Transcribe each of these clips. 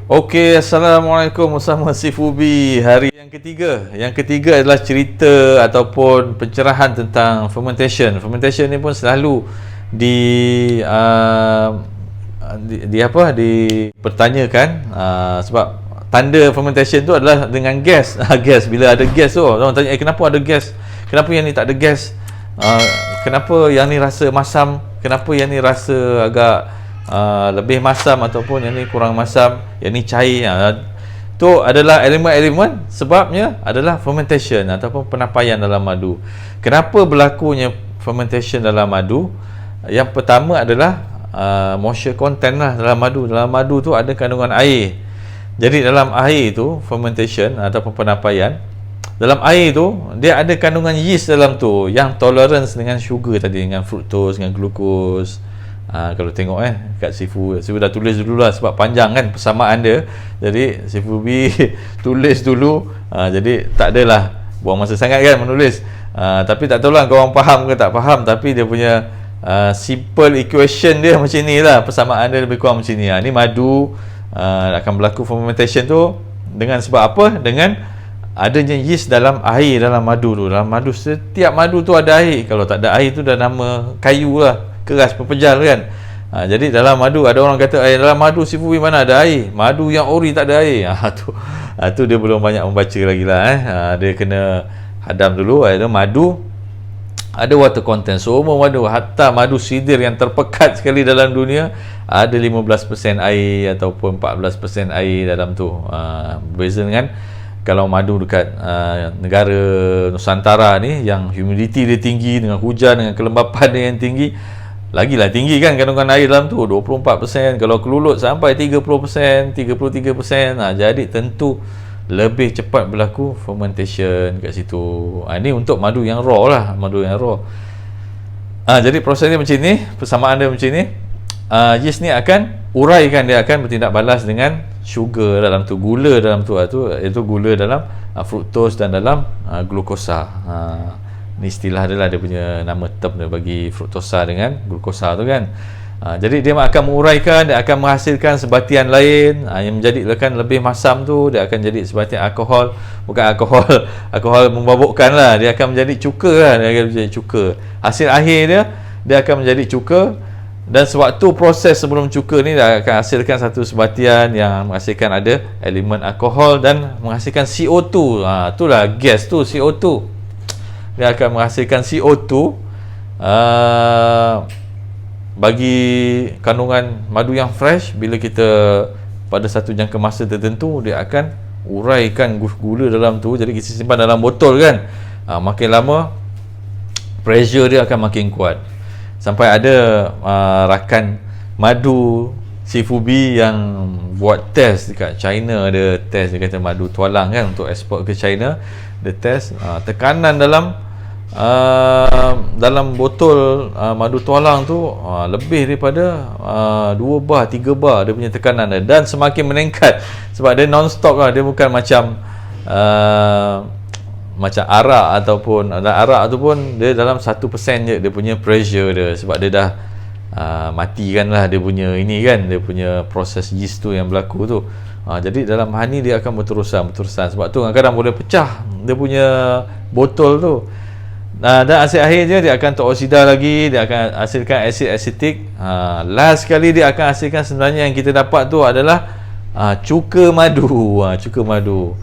Okey, Assalamualaikum bersama si Fubi. Hari yang ketiga. Yang ketiga adalah cerita ataupun pencerahan tentang fermentation. Fermentation ni pun selalu di dipertanyakan sebab tanda fermentation tu adalah dengan gas. Gas, bila ada gas tu orang tanya, kenapa ada gas? Kenapa yang ni tak ada gas? Kenapa yang ni rasa masam? Kenapa yang ni rasa agak lebih masam ataupun yang ni kurang masam, yang ni cair? Tu adalah elemen-elemen, sebabnya adalah fermentation ataupun penapaian dalam madu. Kenapa berlakunya fermentation dalam madu? Yang pertama adalah moisture content lah dalam madu. Dalam madu tu ada kandungan air. Jadi dalam air tu, fermentation ataupun penapaian, dalam air tu dia ada kandungan yeast dalam tu yang tolerance dengan sugar tadi, dengan fructose, dengan glucose. Kalau tengok kat Sifu dah tulis dulu lah sebab panjang kan persamaan dia. Jadi Sifu B tulis dulu. Jadi tak adalah buang masa sangat kan menulis. Tapi tak tahulah korang faham ke tak faham, tapi dia punya simple equation dia macam ni lah. Persamaan dia lebih kurang macam ni. Ni madu akan berlaku fermentation tu dengan sebab apa? Dengan adanya yeast dalam air, dalam madu tu. Dalam madu, setiap madu tu ada air. Kalau tak ada air tu dah nama kayu lah, keras, pepejal kan. Jadi dalam madu, ada orang kata dalam madu Sifu mana ada air, madu yang ori tak ada air. Tu dia belum banyak membaca lagi lah. Dia kena hadam dulu. Ada madu ada water content, semua madu, hatta madu sidir yang terpekat sekali dalam dunia ada 15% air ataupun 14% air dalam tu. Berbeza dengan kalau madu dekat negara Nusantara ni yang humidity dia tinggi, dengan hujan, dengan kelembapan dia yang tinggi, lagilah tinggi kan kandungan air dalam tu, 24%. Kalau kelulut sampai 30%, 33%. Jadi tentu lebih cepat berlaku fermentation kat situ. Ini untuk madu yang raw lah, madu yang raw. Jadi prosesnya macam ni, persamaan dia macam ni. Yeast ni akan uraikan, dia akan bertindak balas dengan sugar dalam tu, gula dalam tu, iaitu gula dalam fructose dan dalam glukosa. Ni istilah dia lah, dia punya nama term dia bagi fruktosa dengan glukosa tu kan. Jadi dia akan menguraikan, dia akan menghasilkan sebatian lain yang menjadikan lebih masam tu. Dia akan jadi sebatian alkohol, bukan alkohol memabukkan lah. Dia akan menjadi cuka lah, dia akan menjadi cuka. Hasil akhir dia akan menjadi cuka. Dan sewaktu proses sebelum cuka ni dia akan hasilkan satu sebatian yang menghasilkan ada elemen alkohol dan menghasilkan CO2. Itulah gas tu, CO2. Dia akan menghasilkan CO2 bagi kandungan madu yang fresh. Bila kita pada satu jangka masa tertentu, dia akan uraikan gula dalam tu. Jadi kita simpan dalam botol kan. Makin lama pressure dia akan makin kuat, sampai ada rakan madu Sifu B yang buat test dekat China. Ada test, dia kata madu tualang kan untuk ekspor ke China. Dia test tekanan dalam botol madu tualang tu lebih daripada 2 bar, 3 bar dia punya tekanan dia, dan semakin meningkat sebab dia non-stop lah. Dia bukan macam arak ataupun arak tu pun dia dalam 1% je dia punya pressure dia, sebab dia dah matikan lah dia punya ini kan, dia punya proses yeast tu yang berlaku tu. Jadi dalam hal ni dia akan berterusan. Sebab tu kadang-kadang boleh pecah dia punya botol tu. Dan hasil akhirnya dia akan teroksida lagi, dia akan hasilkan asid asetik. Last sekali dia akan hasilkan, sebenarnya yang kita dapat tu adalah cuka madu. Cuka madu.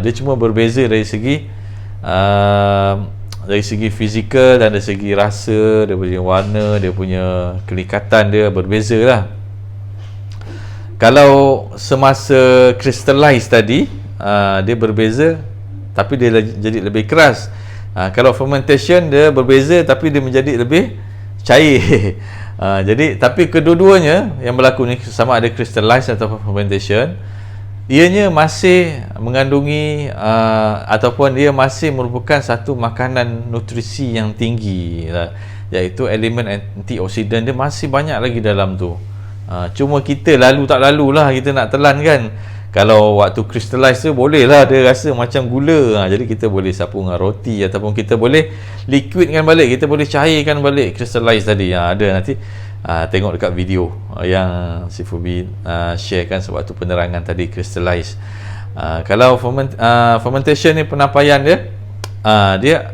Dia cuma berbeza dari segi fizikal dan dari segi rasa, dia punya warna, dia punya kelikatan dia berbeza lah. Kalau semasa crystallize tadi dia berbeza, tapi dia jadi lebih keras. Kalau fermentation dia berbeza, tapi dia menjadi lebih cair. Jadi tapi kedua-duanya yang berlaku ni, sama ada crystallize atau fermentation, ianya masih mengandungi ataupun dia masih merupakan satu makanan nutrisi yang tinggi, iaitu elemen antioksidan dia masih banyak lagi dalam tu. Cuma kita lalu tak lalulah kita nak telan kan. Kalau waktu crystallize tu boleh lah dia rasa macam gula. Jadi kita boleh sapu dengan roti, ataupun kita boleh liquidkan balik, kita boleh cairkan balik crystallize tadi. Ada nanti tengok dekat video yang si Fubi sharekan sebab tu penerangan tadi crystallize. Kalau fermentation ni penampaian dia dia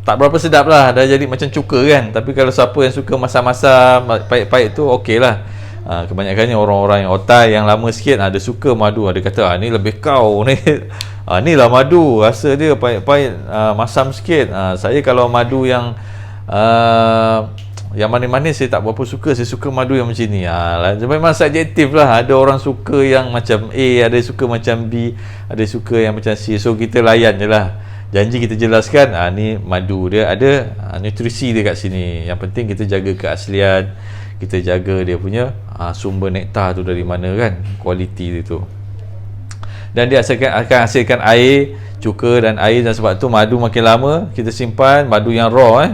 tak berapa sedap lah, dah jadi macam cuka kan. Tapi kalau siapa yang suka masam-masam pahit-pahit tu okey lah. Kebanyakannya orang-orang yang otai yang lama sikit dia suka madu, dia kata ni lebih kau ni. Ni lah madu, rasa dia pahit-pahit, masam sikit. Saya kalau madu yang manis-manis saya tak berapa suka. Saya suka madu yang macam ni. Memang subjektif lah. Ada orang suka yang macam A, ada yang suka macam B, ada yang suka yang macam C. So kita layan je lah. Janji kita jelaskan, ni madu dia ada nutrisi dia kat sini. Yang penting kita jaga keaslian, kita jaga dia punya sumber nektar tu dari mana kan, kualiti dia tu. Dan dia akan hasilkan air, cuka dan air. Dan sebab tu madu makin lama kita simpan, madu yang raw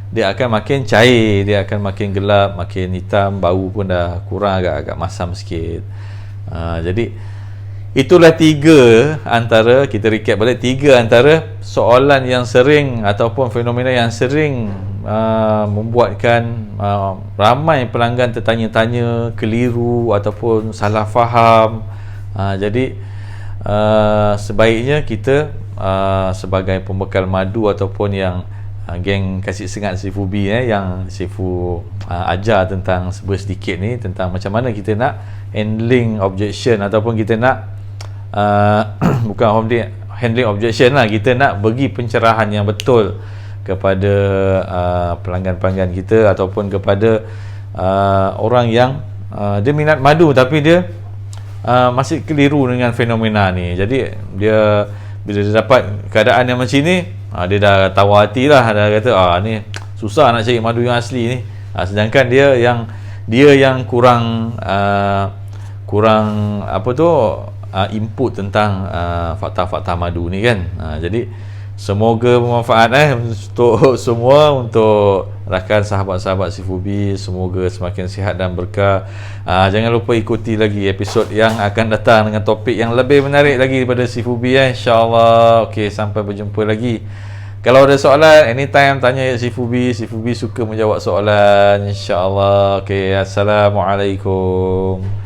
dia akan makin cair, dia akan makin gelap, makin hitam, bau pun dah kurang, agak masam sikit. Jadi itulah tiga antara, kita recap balik, tiga antara soalan yang sering ataupun fenomena yang sering membuatkan ramai pelanggan tertanya-tanya, keliru ataupun salah faham. Jadi sebaiknya kita sebagai pembekal madu ataupun yang geng kasih sengat si Fubi yang si Fu ajar tentang sedikit ni, tentang macam mana kita nak handling objection ataupun kita nak bukan handling objection lah, kita nak bagi pencerahan yang betul kepada pelanggan-pelanggan kita ataupun kepada orang yang dia minat madu tapi dia masih keliru dengan fenomena ni. Jadi dia bila dia dapat keadaan yang macam ni, dia dah tawar hati lah, dah kata ni susah nak cari madu yang asli ni. Sedangkan dia yang kurang input tentang fakta-fakta madu ni kan. Jadi semoga bermanfaat untuk semua, untuk rakan sahabat-sahabat si Fubi. Semoga semakin sihat dan berkah. Jangan lupa ikuti lagi episod yang akan datang dengan topik yang lebih menarik lagi daripada si Fubi insya-Allah. Okey, sampai berjumpa lagi. Kalau ada soalan anytime tanya si Fubi. Si Fubi suka menjawab soalan insya-Allah. Okey, assalamualaikum.